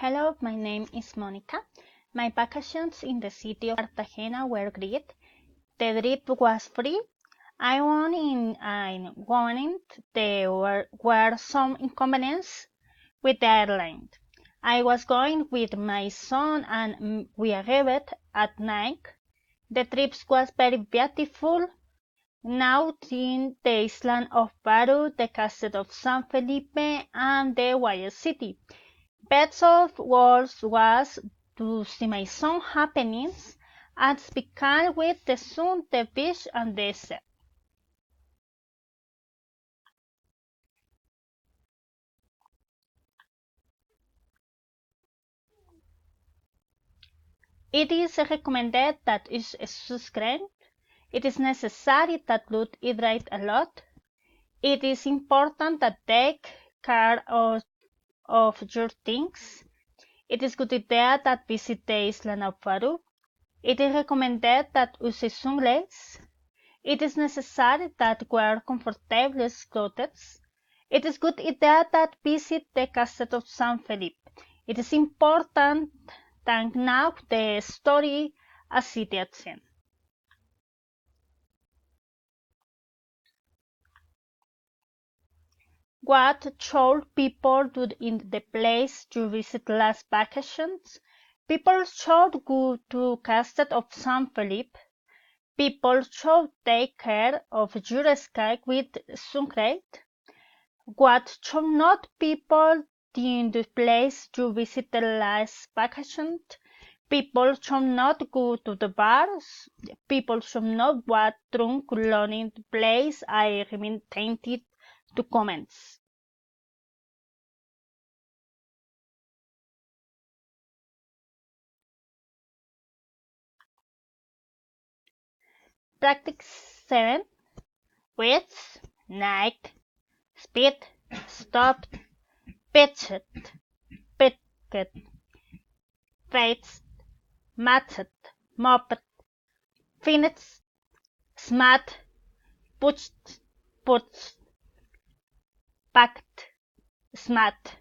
Hello, my name is Monica. My vacations in the city of Cartagena were great. The trip was free. I warned there were some inconveniences with the airline. I was going with my son and we arrived at night. The trip was very beautiful. Now in the island of Baru, the castle of San Felipe, and the Wire City. Best of worlds was to see my son happenings and speak with the sun, the beach, and the sea. It is recommended that you subscribe. It is necessary that you hydrate a lot. It is important that take care of your things. It is good idea that visit the island of Faru. It is recommended that use sunglasses. It is necessary that wear comfortable clothes. It is good idea that visit the castle of San Felipe. It is important that know the story a city at sea. What should people do in the place to visit last vacations? People should go to castle of San Felipe. People should take care of your sky with sunscreen. What should not people do in the place to visit the last vacation? People should not go to the bars. People should not walk drunk alone in the place. I remain tainted to comments. Practice 7. Width, night, speed, stopped, pitched, picket, faced, matched, mopped, finished, smart, pushed, put, packed, smart.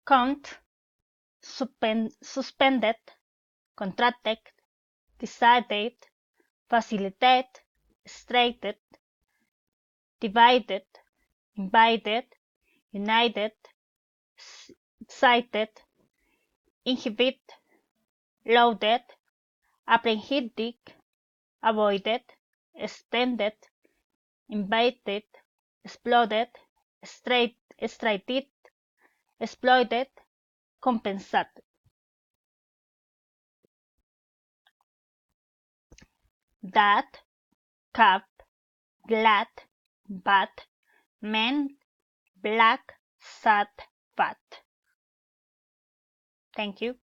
Count, suspended, contracted, decided, facilitated, straightened, divided, invited, united, excited, inhibit, loaded, apprehended, avoided, extended, invited, exploded, straighted, exploited, compensated. That, cup, glad, bad, man, black, sad, fat. Thank you.